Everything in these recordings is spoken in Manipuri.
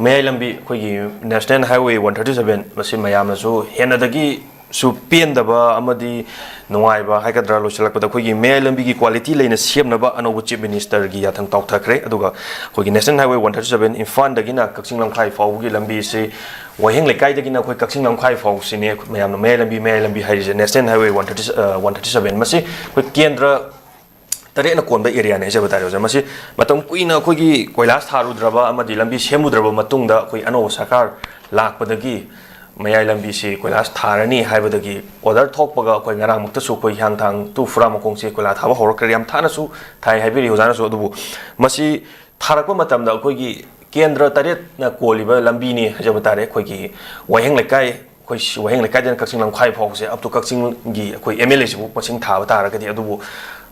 ꯃꯌꯥꯏ ꯂꯝꯕꯤ ꯑꯩꯈꯣꯏꯒꯤ ꯅꯦꯁꯅꯦꯜ ꯍꯥꯏꯋꯦ 137 ꯃꯁꯤ ꯃꯌꯥꯝꯅꯁꯨ ꯍꯦꯟꯅꯗꯒꯤ ꯁꯨ ꯄꯦꯟꯗꯕ ꯑꯃꯗꯤ ꯅꯨꯡꯉꯥꯏꯕ ꯍꯥꯏꯒꯗ꯭ꯔꯥ ꯂꯣꯏꯁꯤꯜꯂꯛꯄꯗ ꯑꯩꯈꯣꯏꯒꯤ ꯃꯌꯥꯏ ꯂꯝꯕꯤꯒꯤ ꯀ꯭ꯋꯥꯂꯤꯇꯤ ꯂꯩꯅ ꯁꯦꯝꯅꯕ ꯑꯅꯧꯕ ꯆꯤꯞ ꯃꯤꯅꯤꯁꯇꯔꯒꯤ ꯌꯥꯊꯪ ꯇꯥꯎꯊꯈ꯭ꯔꯦ ꯑꯗꯨꯒ ꯑꯩꯈꯣꯏꯒꯤ ꯅꯦꯁꯅꯦꯜ ꯍꯥꯏꯋꯦ 137 ꯏꯝꯐꯥꯜꯗꯒꯤꯅ ꯀꯛꯆꯤꯡ ꯂꯝꯈꯥꯏ ꯐꯥꯎꯕꯒꯤ ꯂꯝꯕꯤꯁꯤ ꯋꯥꯍꯦꯡ ꯂꯩꯀꯥꯏꯗꯒꯤꯅ ꯑꯩꯈꯣꯏ ꯀꯛꯆꯤꯡ ꯂꯝꯈꯥꯏ ꯐꯥꯎꯁꯤꯅꯦ ꯃꯌꯥꯝꯅ ꯃꯌꯥꯏ ꯂꯝꯕꯤ ꯍꯥꯏꯔꯤꯁꯦ ꯅꯦꯁꯅꯦꯜ ꯍꯥꯏꯋꯦ 137 ꯃꯁꯤ ꯑꯩꯈꯣꯏ ꯀꯦꯟꯗ꯭ꯔ ꯇꯔꯦꯠꯅ ꯀꯣꯟꯕ ꯑꯦꯔꯤꯌꯥꯅꯦ ꯍꯥꯏꯖꯕ ꯇꯥꯔꯦ ꯑꯣꯖꯥ ꯃꯁꯤ ꯃꯇꯝ ꯀꯨꯏꯅ ꯑꯩꯈꯣꯏꯒꯤ ꯀꯣꯏꯂꯥꯁ ꯊꯥꯔꯨꯗ꯭ꯔꯕ ꯑꯃꯗꯤ ꯂꯝꯕꯤ ꯁꯦꯝꯃꯨꯗ꯭ꯔꯕ ꯃꯇꯨꯡꯗ ꯑꯩꯈꯣꯏ ꯑꯅꯧꯕ ꯁꯔꯀꯥꯔ ꯂꯥꯛꯄꯗꯒꯤ ꯃꯌꯥꯏ ꯂꯝꯕꯤꯁꯤ ꯀꯣꯏꯂꯥꯁ ꯊꯥꯔꯅꯤ ꯍꯥꯏꯕꯗꯒꯤ ꯑꯣꯔꯗꯔ ꯊꯣꯛꯄꯒ ꯑꯩꯈꯣꯏ ꯉꯔꯥꯡꯃꯛꯇꯁꯨ ꯑꯩꯈꯣꯏ ꯍꯤꯌꯥꯡꯊꯥꯡ ꯇꯨ ꯐꯨꯔꯥꯃꯈꯣꯡꯁꯤ ꯀꯣꯏꯂꯥ ꯊꯥꯕ ꯍꯧꯔꯛꯈ꯭ꯔꯦ ꯌꯥꯝ ꯊꯥꯅꯁꯨ ꯊꯥꯏ ꯍꯥꯏꯕꯤꯔꯤ ꯑꯣꯖꯥꯅꯁꯨ ꯑꯗꯨꯕꯨ ꯃꯁꯤ ꯊꯥꯔꯛꯄ ꯃꯇꯝꯗ ꯑꯩꯈꯣꯏꯒꯤ ꯀꯦꯟꯗ꯭ꯔ ꯇꯔꯦꯠꯅ ꯀꯣꯜꯂꯤꯕ ꯂꯝꯕꯤꯅꯤ ꯍꯥꯏꯖꯕ ꯇꯥꯔꯦ ꯑꯩꯈꯣꯏꯒꯤ ꯋꯥꯍꯦꯡ ꯂꯩꯀꯥꯏ ꯑꯩꯈꯣꯏ ꯋꯥꯍꯦꯡ ꯂꯩꯀꯥꯏꯗꯅ ꯀꯛꯆꯤꯡ ꯂꯝꯈꯥꯏ ꯐꯥꯎꯕꯁꯦ ꯑꯞ ꯇꯨ ꯀꯛꯆꯤꯡꯒꯤ ꯑꯩꯈꯣꯏ MLA ꯃꯁꯤꯡ ꯊꯥꯕ ꯇꯥꯔꯒꯗꯤ ꯑꯗꯨꯕꯨ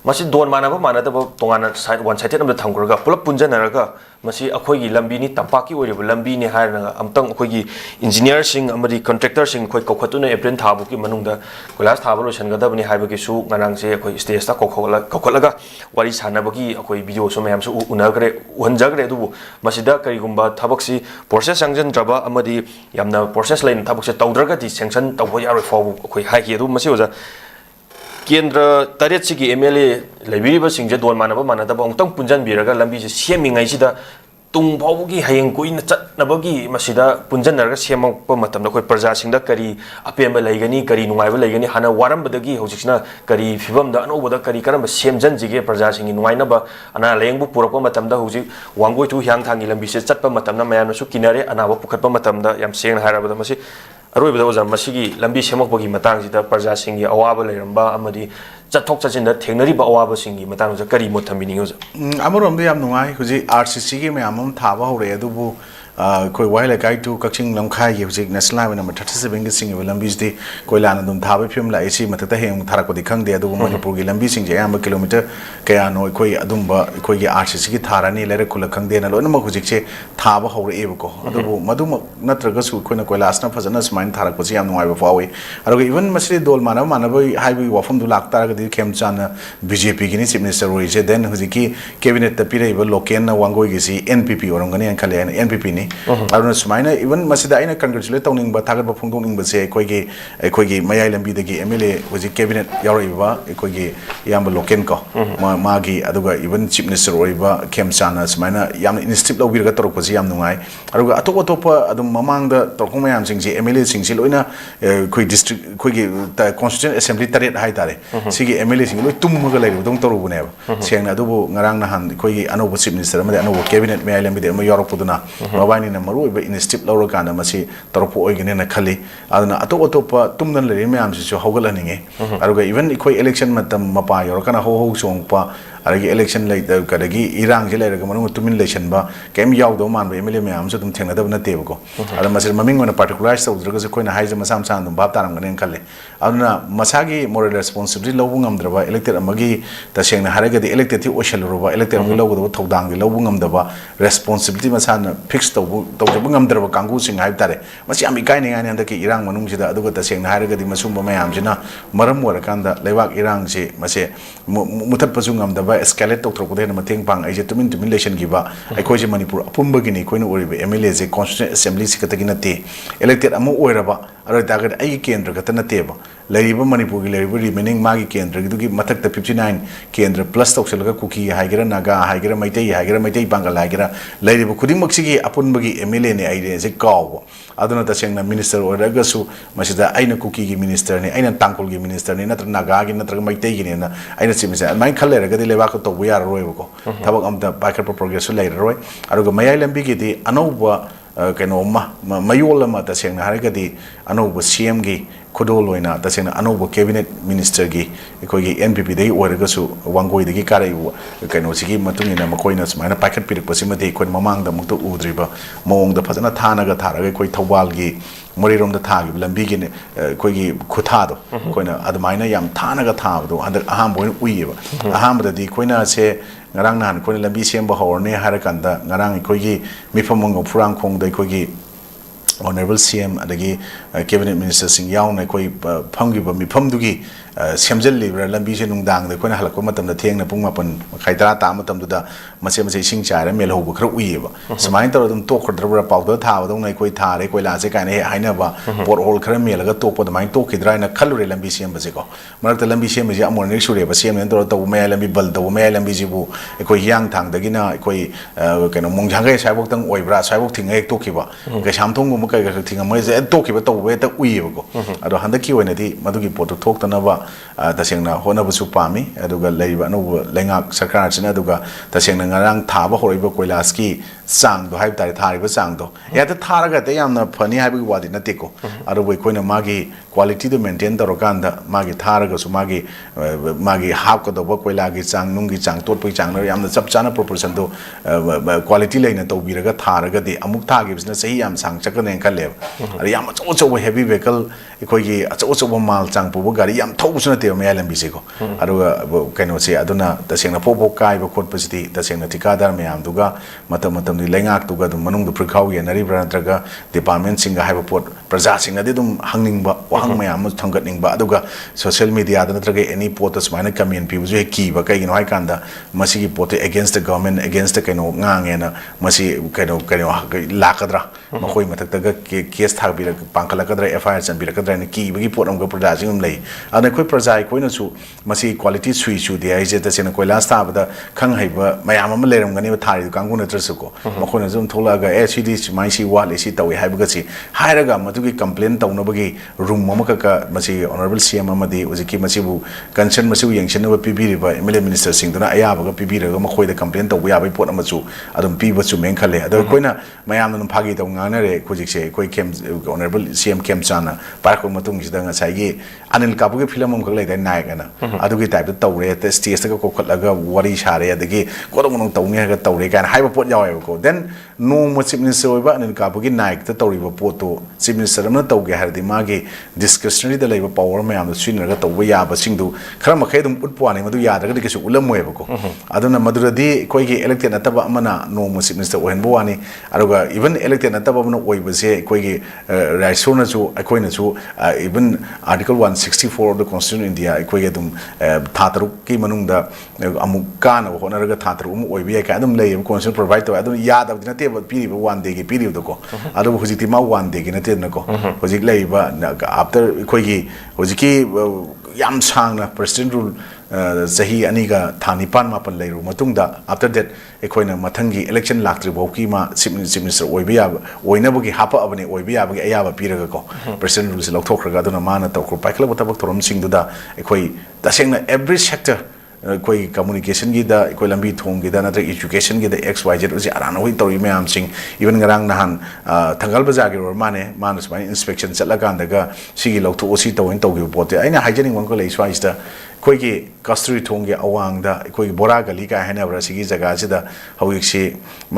ꯃꯁꯤ ꯗꯣꯟ ꯃꯥꯟꯅꯕ ꯃꯥꯟꯅꯗꯕ ꯇꯣꯉꯥꯟꯅ ꯋꯥꯟ ꯁꯥꯏꯗꯦꯗ ꯑꯃꯗ ꯊꯝꯈ꯭ꯔꯒ ꯄꯨꯂꯞ ꯄꯨꯟꯖꯟꯅꯔꯒ ꯃꯁꯤ ꯑꯩꯈꯣꯏꯒꯤ ꯂꯝꯕꯤꯅꯤ ꯇꯝꯄꯥꯛꯀꯤ ꯑꯣꯏꯔꯤꯕ ꯂꯝꯕꯤꯅꯤ ꯍꯥꯏꯔꯒ ꯑꯝꯇꯪ ꯑꯩꯈꯣꯏꯒꯤ ꯏꯟꯖꯤꯅꯤꯌꯔꯁꯤꯡ ꯑꯃꯗꯤ ꯀꯟꯇ꯭ꯔꯦꯛꯇꯔꯁꯤꯡ ꯑꯩꯈꯣꯏ ꯀꯧꯈꯠꯇꯨꯅ ꯑꯦꯄ꯭ꯔꯤꯜ ꯊꯥꯕꯨꯛꯀꯤ ꯃꯅꯨꯡꯗ ꯀꯣꯏꯂꯥꯁ ꯊꯥꯕ ꯂꯣꯏꯁꯤꯟꯒꯗꯕꯅꯤ ꯍꯥꯏꯕꯒꯤꯁꯨ ꯉꯔꯥꯡꯁꯦ ꯑꯩꯈꯣꯏ ꯁ꯭ꯇꯦꯖꯇ ꯀꯧꯈꯠꯂꯒ ꯋꯥꯔꯤ ꯁꯥꯟꯅꯕꯒꯤ ꯑꯩꯈꯣꯏ ꯚꯤꯗꯤꯑꯣꯁꯨ ꯃꯌꯥꯝꯁꯨ ꯎꯍꯟꯖꯈ꯭ꯔꯦ ꯑꯗꯨꯕꯨ ꯃꯁꯤꯗ ꯀꯔꯤꯒꯨꯝꯕ ꯊꯕꯛꯁꯤ ꯄ꯭ꯔꯣꯁꯦꯁ ꯆꯪꯁꯤꯟꯗ꯭ꯔꯕ ꯑꯃꯗꯤ ꯌꯥꯝꯅ ꯄ꯭ꯔꯣꯁꯦꯁ ꯂꯩꯅ ꯊꯕꯛꯁꯦ ꯇꯧꯗ꯭ꯔꯒꯗꯤ ꯁꯦꯡꯁꯟ ꯇꯧꯕ ꯌꯥꯔꯣꯏ ꯐꯥꯎꯕ ꯑꯩꯈꯣꯏ ꯍꯥꯏꯈꯤ ꯑꯗꯨꯕꯨ ꯃꯁꯤ ꯑꯣꯖꯥ ꯀꯦꯟꯗ꯭ꯔ ꯇꯔꯦꯠꯁꯤꯒꯤ MLA ꯂꯩꯕꯤꯔꯤꯕꯁꯤꯡꯁꯦ ꯗꯣꯟ ꯃꯥꯟꯅꯕ ꯃꯥꯟꯅꯗꯕ ꯑꯃꯨꯛꯇꯪ ꯄꯨꯟꯖꯟꯕꯤꯔꯒ ꯂꯝꯕꯤꯁꯦ ꯁꯦꯝꯃꯤꯉꯩꯁꯤꯗ ꯇꯨꯡ ꯐꯥꯎꯕꯒꯤ ꯍꯌꯦꯡ ꯀꯨꯏꯅ ꯆꯠꯅꯕꯒꯤ ꯃꯁꯤꯗ ꯄꯨꯟꯖꯟꯅꯔꯒ ꯁꯦꯝꯃꯛꯄ ꯃꯇꯝꯗ ꯑꯩꯈꯣꯏ ꯄ꯭ꯔꯖꯥꯁꯤꯡꯗ ꯀꯔꯤ ꯑꯄꯦꯟꯕ ꯂꯩꯒꯅꯤ ꯀꯔꯤ ꯅꯨꯡꯉꯥꯏꯕ ꯂꯩꯒꯅꯤ ꯍꯥꯟꯅ ꯋꯥꯔꯝꯕꯗꯒꯤ ꯍꯧꯖꯤꯛꯁꯤꯅ ꯀꯔꯤ ꯐꯤꯕꯝꯗ ꯑꯅꯧꯕꯗ ꯀꯔꯝꯕ ꯁꯦꯝꯖꯟꯁꯤꯒꯦ ꯄ꯭ꯔꯖꯥꯁꯤꯡꯒꯤ ꯅꯨꯡꯉꯥꯏꯅꯕ ꯑꯅꯥ ꯂꯥꯌꯦꯡꯕꯨ ꯄꯨꯔꯛꯄ ꯃꯇꯝꯗ ꯍꯧꯖꯤꯛ ꯋꯥꯡꯒꯣꯏ ꯇꯨ ꯍꯤꯌꯥꯡꯊꯥꯡꯒꯤ ꯂꯝꯕꯤꯁꯦ ꯆꯠꯄ ꯃꯇꯝꯗ ꯃꯌꯥꯝꯅꯁꯨ ꯀꯤꯅꯔꯦ ꯑꯅꯥꯕ ꯄꯨꯈꯠꯄ ꯃꯇꯝꯗ ꯌꯥꯝ ꯁꯦꯡꯅ ꯍꯥꯏꯔꯕꯗ ꯃꯁꯤ ꯑꯔꯣꯏꯕꯗ ꯑꯣꯖꯥ ꯃꯁꯤꯒꯤ ꯂꯝꯕꯤ ꯁꯦꯝꯃꯛꯄꯒꯤ ꯃꯇꯥꯡꯁꯤꯗ ꯄ꯭ꯔꯖꯥꯁꯤꯡꯒꯤ ꯑꯋꯥꯕ ꯂꯩꯔꯝꯕ ꯑꯃꯗꯤ ꯆꯠꯊꯣꯛ ꯆꯠꯁꯤꯟꯗ ꯊꯦꯡꯅꯔꯤꯕ ꯑꯋꯥꯕꯁꯤꯡꯒꯤ ꯃꯇꯥꯡꯗ ꯀꯔꯤ ꯃꯣꯠ ꯊꯝꯕꯤꯅꯤꯡꯉꯤ ꯑꯣꯖꯥ? ꯑꯃꯔꯣꯝꯗ ꯌꯥꯝ ꯅꯨꯡꯉꯥꯏ ꯍꯧꯖꯤꯛ RCCꯒꯤ ꯃꯌꯥꯝ ꯑꯃ ꯊꯥꯕ ꯍꯧꯔꯛꯑꯦ ꯑꯗꯨꯕꯨ ꯑꯩꯈꯣꯏ ꯋꯥꯍꯦꯡ ꯂꯩꯀꯥꯏ ꯇꯨ ꯀꯛꯆꯤꯡ ꯂꯝꯈꯥꯏꯒꯤ ꯍꯧꯖꯤꯛ ꯅꯦꯁꯅꯦꯜ ꯍꯥꯏꯋꯦ ꯅꯝꯕꯔ 37ꯒꯤ ꯆꯤꯡꯉꯤꯕ ꯂꯝꯕꯤꯁꯤꯗꯤ ꯀꯣꯏꯂꯥꯅ ꯑꯗꯨꯝ ꯊꯥꯕꯒꯤ ꯐꯤꯕꯝ ꯂꯥꯛꯏ ꯁꯤ ꯃꯊꯛꯇ ꯍꯌꯦꯡ ꯊꯥꯔꯛꯄꯗꯤ ꯈꯪꯗꯦ ꯑꯗꯨꯕꯨ ꯃꯅꯤꯄꯨꯔꯒꯤ ꯂꯝꯕꯤꯁꯤꯡꯁꯦ ꯑꯌꯥꯝꯕ ꯀꯤꯂꯣꯃꯤꯇꯔ ꯀꯌꯥꯅꯣ ꯑꯩꯈꯣই ꯑꯗꯨꯝꯕ ꯑꯩꯈꯣꯏꯒꯤ RCCꯒꯤ ꯊꯥꯔꯅꯤ ꯂꯩꯔꯛ ꯈꯨꯜꯂꯛ ꯈꯪꯗꯦꯅ ꯂꯣꯏꯅꯃꯛ ꯍꯧꯖꯤꯛꯁꯦ ꯊꯥꯕ ꯍꯧꯔꯛꯑꯦꯕꯀꯣ ꯑꯗꯨꯕꯨ ꯃꯗꯨꯃꯛ ꯅꯠꯇ꯭ꯔꯒꯁꯨ ꯑꯩꯈꯣꯏꯅ ꯀꯣꯏꯂꯥꯁꯅ ꯐꯖꯅ ꯁꯨꯃꯥꯏꯅ ꯊꯥꯔꯛꯄꯁꯤ ꯌꯥꯝ ꯅꯨꯡꯉꯥꯏꯕ ꯐꯥꯎꯏ ꯑꯗꯨꯒ ꯏꯚꯟ ꯃꯁꯤ ꯗꯣꯜ ꯃꯥꯟꯅꯕ ꯍꯥꯏꯕꯒꯤ ꯋꯥꯐꯝꯗꯨ ꯂꯥꯛꯇꯥꯔꯒꯗꯤ ꯈꯦꯝꯆꯥꯟꯅ BJPꯒꯤꯅꯤ ꯆꯤꯞ ꯃꯤꯅꯤꯁꯇꯔ ꯑꯣꯏꯔꯤꯁꯦ ꯗꯦꯟ ꯍꯧꯖꯤꯛꯀꯤ ꯀꯦꯕꯤꯅꯦꯠꯇ ꯄꯤꯔꯛꯏꯕ ꯂꯣꯀꯦꯜꯅ ꯋꯥꯡꯒꯣꯏꯒꯤꯁꯤ NPP ꯑꯣꯏꯔꯝꯒꯅꯤꯅ ꯈꯜꯂꯦ NPPꯅꯤ ꯑꯗꯨꯅ ꯁꯨꯃꯥꯏꯅ ꯏꯚꯟ ꯃꯁꯤꯗ ꯑꯩꯅ ꯀꯟꯒ꯭ꯔꯦꯆꯨꯂꯦꯠ ꯇꯧꯅꯤꯡꯕ ꯊꯥꯒꯠꯄ ꯐꯣꯡꯗꯣꯛꯅꯤꯡꯕꯁꯦ ꯑꯩꯈꯣꯏꯒꯤ ꯃꯌꯥꯏ ꯂꯝꯕꯤꯗꯒꯤ MLA ꯍꯧꯖꯤꯛ ꯀꯦꯕꯤꯅꯦꯠ ꯌꯥꯎꯔꯛꯏꯕ ꯑꯩꯈꯣꯏꯒꯤ ꯏꯌꯥꯝꯕ ꯂꯣꯀꯦꯜ ꯀꯣ ꯃꯥꯒꯤ ꯑꯗꯨꯒ ꯏꯚꯟ ꯆꯤꯞ ꯃꯤꯅꯤꯁꯇꯔ ꯑꯣꯏꯔꯤꯕ ꯈꯦꯝꯆꯥꯟꯅ ꯁꯨꯃꯥꯏꯅ ꯌꯥꯝꯅ ꯏꯅꯤꯁꯤꯌꯦꯇꯤꯚ ꯂꯧꯕꯤꯔꯒ ꯇꯧꯔꯛꯄꯁꯤ ꯌꯥꯝ ꯅꯨꯡꯉꯥꯏ ꯑꯗꯨꯒ ꯑꯇꯣꯞꯄ ꯑꯗꯨꯝ ꯃꯃꯥꯡꯗ ꯇꯧꯔꯛꯄ ꯃꯌꯥꯝꯁꯤꯡꯁꯦ MLAꯁꯤꯡꯁꯦ ꯂꯣꯏꯅ ꯑꯩꯈꯣꯏ ꯗꯤꯁꯇ꯭ꯔꯤꯛ ꯑꯩꯈꯣꯏꯒꯤ ꯀꯣꯟꯁꯇꯤꯇ꯭ꯌꯨꯟ ꯑꯦꯁꯦꯝꯕ꯭ꯂꯤ ꯇꯔꯦꯠ ꯍꯥꯏꯇꯥꯔꯦ ꯁꯤꯒꯤ MLAꯁꯤꯡ ꯂꯣꯏ ꯇꯨꯝꯃꯒ ꯂꯩꯔꯨꯕꯗꯧ ꯇꯧꯔꯨꯕꯅꯦꯕ ꯁꯦꯡꯅ ꯑꯗꯨꯕꯨ ꯉꯔꯥꯡ ꯅꯍꯥꯟ ꯑꯩꯈꯣꯏꯒꯤ ꯑꯅꯧꯕ ꯆꯤꯞ ꯃꯤꯅꯤꯁꯇꯔ ꯑꯃꯗꯤ ꯑꯅꯧꯕ ꯀꯦꯕꯤꯅꯦꯠ ꯃꯌꯥꯏ ꯂꯝꯕꯤꯗ ꯑꯃ ꯌꯥꯎꯔꯛꯄꯗꯨꯅ ꯃꯕꯥꯏꯅꯤꯅ ꯃꯔꯨꯑꯣꯏꯕ ꯏꯅꯤꯁꯤꯌꯦꯇꯤꯚ ꯂꯧꯔꯀꯥꯟꯗ ꯃꯁꯤ ꯇꯧꯔꯛꯄ ꯑꯣꯏꯒꯅꯤꯅ ꯈꯜꯂꯤ ꯑꯗꯨꯅ ꯑꯇꯣꯞꯄ ꯇꯨꯝꯗꯅ ꯂꯩꯔꯤꯕ ꯃꯌꯥꯝꯁꯤꯁꯨ ꯍꯧꯒꯠꯍꯟꯅꯤꯡꯉꯤ ꯑꯗꯨꯒ ꯏꯚꯟ ꯑꯩꯈꯣꯏ ꯏꯂꯦꯛꯁꯟ ꯃꯇꯝ ꯃꯄꯥ ꯌꯧꯔꯀꯥꯟꯗ ꯍꯧ ꯆꯣꯡꯉꯛꯄ ꯑꯗꯒꯤ ꯏꯂꯦꯛꯁꯟ ꯀꯗꯒꯤ ꯏꯔꯥꯡꯁꯦ ꯂꯩꯔꯒ ꯃꯅꯨꯡꯗ ꯇꯨꯃꯤꯟ ꯂꯩꯁꯟꯕ ꯀꯩꯝ ꯌꯥꯎꯗꯕ ꯃꯥꯟꯕ MLA ꯃꯌꯥꯝꯁꯨ ꯑꯗꯨꯝ ꯊꯦꯡꯅꯗꯕ ꯅꯠꯇꯦꯕꯀꯣ ꯑꯗꯣ ꯃꯁꯤ ꯃꯃꯤꯡ ꯑꯣꯏꯅ ꯄꯥꯔꯇꯤꯀꯨꯂꯔꯥꯏꯖ ꯇꯧꯗ꯭ꯔꯒꯁꯨ ꯑꯩꯈꯣꯏꯅ ꯍꯥꯏꯁꯦ ꯃꯁꯥ ꯃꯁꯥꯅ ꯑꯗꯨꯝ ꯚꯥꯞ ꯇꯥꯔꯝꯒꯅꯤꯅ ꯈꯜꯂꯤ ꯑꯗꯨꯅ ꯃꯁꯥꯒꯤ ꯃꯣꯔꯦꯜ ꯔꯦꯁꯄꯣꯟꯁꯤꯕꯤꯂꯤꯇꯤ ꯂꯧꯕ ꯉꯝꯗ꯭ꯔꯕ ꯏꯂꯦꯛꯇꯦꯗ ꯑꯃꯒꯤ ꯇꯁꯦꯡꯅ ꯍꯥꯏꯔꯒꯗꯤ ꯏꯂꯦꯛꯇꯦꯗꯇꯤ ꯑꯣꯏꯁꯜꯂꯨꯔꯕ ꯏꯂꯦꯛꯇꯦꯗ ꯑꯃꯒꯤ ꯂꯧꯒꯗꯕ ꯊꯧꯗꯥꯡꯗꯤ ꯂꯧꯕ ꯉꯝꯗꯕ ꯔꯦꯁꯄꯣꯟꯁꯤꯕꯤꯂꯤꯇꯤ ꯃꯁꯥꯅ ꯐꯤꯛꯁ ꯇꯧꯖꯕ ꯉꯝꯗ꯭ꯔꯕ ꯀꯥꯡꯕꯨꯁꯤꯡ ꯍꯥꯏꯕ ꯇꯥꯔꯦ ꯃꯁꯤ ꯌꯥꯝ ꯏꯀꯥꯏꯅꯤꯡꯉꯥꯏꯅꯤ ꯍꯟꯗꯛꯀꯤ ꯏꯔꯥꯡ ꯃꯅꯨꯡꯁꯤꯗ ꯑꯗꯨꯒ ꯇꯁꯦꯡꯅ ꯍꯥꯏꯔꯒꯗꯤ ꯃꯁꯨꯝꯕ ꯃꯌꯥꯝꯁꯤꯅ ꯃꯔꯝ ꯑꯣꯏꯔꯀꯥꯟꯗ ꯂꯩꯕꯥꯛ ꯏꯔꯥꯡꯁꯤ ꯃꯁꯦ ꯃꯨꯊꯠꯄꯁꯨ ꯉꯝꯗꯕ एस्केलेट तौथ्रपदे मतेंग पांग आइजे तुमिन लेशनगिबा अखोइजे मणिपुर अपुंबगिनी अखोइनो ओरिबे MLA जे कॉन्स्टिट्यूएंट असेंबली सिकतगी नते इलेक्टेड अमो ओइरबा अरो तागद आई केंद्र गत नतेबा लैरिबा मणिपुर की लैरिबा रिमेनिंग मागी केंद्र गिदुगी मथक्ता 59 केंद्र plus तौसलगा cookie हाइगरा Naga हाइगरा Meitei Bangal हाइगरा लैरिबा खुदिमक्सिगी अपुंबगी MLA ने आइरे जे काव अदुना तसेंगना मिनिस्टर ओइरगसु मसिदा आइना कुकी की मिनिस्टर ने आइना तांकुल की मिनिस्टर ने नत्र नागा की नत्र मैतै की ने आइना सिमिसे माइ खल्लेरगदि लेबाक तौबो यारोइबको थबक अमता पाइखर प्रोग्रेस लैररोय अरुगा मयाइ लंबिगिदि अनौबा कैनोमा मयोल अमा तसेंगना हारगदि अनौबा CM की खुदोल ओइना तसेंगना अनौबा कैबिनेट मिनिस्टर की अखोइगी NPP दे ओइरगसु वांगोइदगी काराइबु कैनोसिगी मतुंगिना मखोइना सुमाइना पाइखर पिरकपसिमदि अखोइ ममांगदा मुक्तो उद्रिबा मओंगदा फजना थानागा थारगा अखोइ थौबालगी मोरीरोम थागी लंबी की अखोइगी खुथादो अखोइना अदमाइना याम थानागा थाबदो हंदक अहाम बोइन उइबा अहामददि अखोइना से ngarang nan ko lambi semba hawrne har kanda ngarang ikoi gi mifamong furang khong dai ko gi Honorable CM adagi cabinet minister sing yauna koi phamgiba mifamdugi semjal libra lambi se nungdang de koina halakko matam da thengna pung mapan khaitara ta matam da mase mase sing chaira mel hobu khra uiba samain tor dum to khadra pawda tha dong nai koi thare koi la se kaine haina ba por hol khra mel ga to pod mai to kidra na khalure lambi sem base ko marak ta lambi sem ji amon ne shure ba sem ne tor to me lambi bal to me lambi ji bu koi yang thang da gina koi keno mongjang ga sai bok tang oibra sai bok thinga ek to kiba ga sam thong mu kai ga thinga mai je to kiba to we ta uiba ko ado handa ki oina di madugi pot thok ta na ba tasengna hona bu supami aduga leiba no lengak sarkar china aduga tasengna ngarang thaba horiba koilas ki sang do haib tari thari ba sang do ya ta tharaga te yamna phani haib gi wadi na te ko adu boi koina magi quality do maintain taro kanda magi tharaga su magi hap ko do ba koila gi chang nung gi chang tot pui chang na yamna chap chana proportion do quality leina to biraga tharaga de amuk tha gi business sahi yam sang chakane khale ari yam cho cho heavy vehicle ikoi gi cho cho mal chang pu gari yam thau su na te me lam bi se ko aduga kaino se aduna tasengna popo kai ba khot pasiti tasengna tikadar me am duga matam ni lengak tuga dum manung du prikhaw ye nari brantraga department singa haiba pot praja singa de dum hangning ba wahang me am thangat ning ba aduga social media da natraga any pot as maina comment pi bu ki ba kai no hai kanda masi gi pot against the government against the kaino ngang ena masi kaino lakadra makoi matak taga case thak bi pangkala kadra FIR chan bi kadra ni ki bi pot am ga praja singum lei ana koi praja koi na su masi quality sui su de ai je ta sena koi last ta ba khang haiba mayam am leram gani ba thari kangu na trasu ko makoi na zum thola ga cd mai si wa le si tawi haiba ga si hairaga matugi complain tawna bagi room ma ka masi honorable CM amadi ujiki masi bu concern masi bu yengchen ba pibiri ba MLA minister sing duna aya ba ga pibiri ga makoi da complain taw ya ba pot amachu adum pi ba chu meng khale ado koina mayam na phagi taw ngana re khujik se koi kem honorable CM kem chana par ko matung jida nga sai gi anil kapu ge film am khak lai da nai kana adugi type ta tawre te stage ta ko khatlaga wari share adagi ko dong nong tawni ga tawre kan haiba pot yaw ko then no mo chief minister ba anil kapu gi naik ta tawri ba pot to chief minister am na taw ge hardi ma gi discretionary da laiba power ma am swin ga taw ya ba sing du khara ma khay dum utpwani madu ya daga ke su ulam moy ba ko aduna maduradi koi gi elected ataba amana no mo chief minister ohen bo ani aruga even elected ataba no oi ba se koi gi raisona chu akoi na chu even article 164 of the constitution india koi gi dum thatru ki manung da amuk kana hona raga thatru mu oi bi ka dum lay constitution provide to adun ya da dina te ba piri ba one day gi piri do ko adu hujiti ma one day gi na te na ko hujik lay ba after koi gi hujiki yam sang na president rule zahi aniga thani pan ma pan leiru matungda after that ekoina mathangi election laktri boki ma chief minister oibiya oinabagi hapa abani oibiya bagi ayaba piraga ko president rule se lokthokraga aduna mana tawkro paikla botabak thorom singduda ekoi tasengna every sector koi communication gi da koi lambi thong gi da na education gi da xyz usi arana hoi tori me am sing even ngarang nahan thangal baza gi or mane manus by inspection chatla kan daga sigi lokto osi tawin tawgi pote aina hygienic wan ko lei swais da koi gi custody thong gi awang da koi bora gali ka hena bra sigi jaga sida hawik si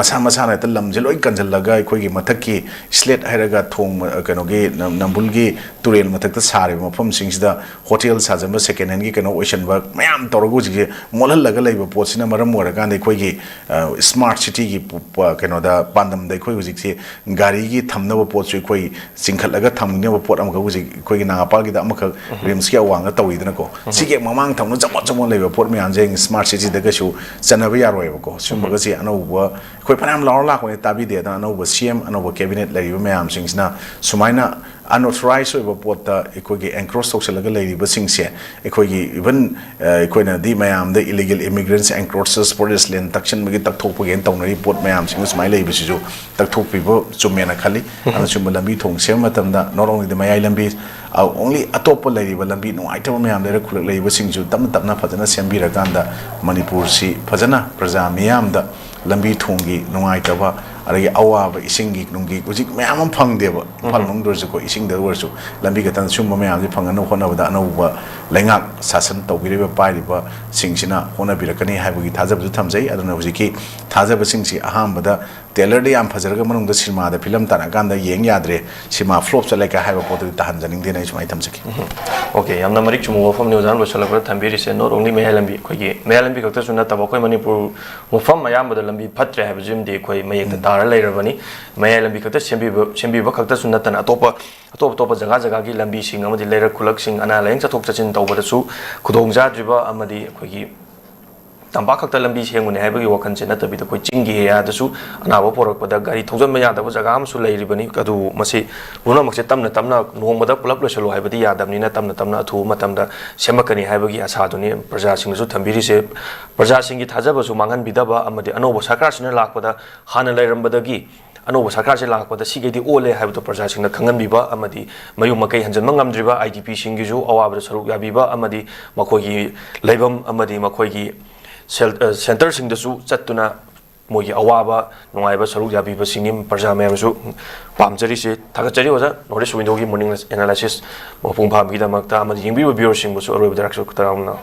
masa na ta lam jeloi kanjal laga koi gi mathak ki slate hairaga thong kano gi nambul gi turel mathak ta sare mafam sing sida hotel sajamba second hand gi kano ocean work mayam torgo ji molal laga leiba potsina maram mora kan de koi gi smart city gi kano da pandam de koi gi si gari gi thamna ba pot koi singkhat laga thamne ba pot am ga gi koi gi nanga pal gi da amaka rims ki awang ga tawi dana ko sige mamang thamno jamot leiba pot me anjeng smart city daga shu chanabi yaroi ba ko sum ga si anau koi panam law la ko tabi de da anau CM anau cabinet leiba me am singsna sumaina unauthorized over pota equigi encroach social lady basing se equigi even equina di mayam the illegal immigrants encroaches police len taction magi tak thok again tawna report mayam sing smai lei bisu tak thok pibo chumena khali ana chum lambi thong sem matam da not only the mayai lambi only atop lady lambi no item mayam le khulak lei basing ju tam na phajana sembira kanda manipur si phajana praja miyam da lambi thongi nungai taba aragi awaba isingi nungi ujik mayam phang deba phal nong dor ko ising der worsu lambi ga tan sum mayam ji phang no khona bada no ba lengak sasan tawgiri ba pai ba singsina hona birakani haibagi thajab ju thamjai aduna hujiki thajab singsi aham bada ꯇꯦꯂꯔꯗ ꯌꯥꯝ ꯐꯖꯔꯒ ꯃꯅꯨꯡꯗ ꯁꯤꯅꯦꯃꯥꯗ ꯐꯤꯂꯝ ꯇꯥꯔꯛꯀꯥꯟꯗ ꯌꯦꯡ ꯌꯥꯗ꯭ꯔꯦ ꯁꯤꯃꯥ ꯐ꯭ꯂꯣꯞ ꯆꯠꯂꯦꯀ ꯍꯥꯏꯕ ꯄꯣꯠꯇꯨꯗꯤ ꯇꯥꯍꯟꯖꯅꯤꯡꯗꯦꯅ ꯑꯩ ꯁꯨꯃꯥꯏꯅ ꯊꯝꯖꯒꯦ Okay, yamna marik chumu wafam ni ozan losalakra thambiri se not only mehai lambi khoigi mehai lambi khakta sunna taba khoi manipur wafam mayam bada lambi phatre ha bajim de khoi mayek ta tara leirabani mehai lambi khakta sembi ba khakta sunna tan atopa jaga jaga gi lambi sing amadi leira khulak sing ana laing chathok chachin tawbada su khudong ja driba amadi khoigi tamba khakta lambi sengune haibagi wakhan che natabi da khoi chingi ya da su anaba porak pada gari thongjan ma yada ba jaga am su leiribani kadu masi runa makse tamna nongmada pulap losalo haibadi yadamni na tamna athu matamda semakani haibagi asa duni praja sing su thambiri se praja sing gi thajaba su mangan bidaba amadi anoba sarkar sina lakpada hana leirambadagi anoba sarkar se lakpada sigedi ole haibdo praja sing na khangan biba amadi mayu makai hanjan mangam driba idp sing gi ju awabda saruk yabiba amadi makogi leibam amadi makogi center sing da su chatuna mogi awaba nungaiba saruk yabiba singim praja mayam su pamjari se thagachari oja nore suwindogi morning analysis mapung pham gi damakta amadi yingbi viewer sing bu su aroi darak su taramna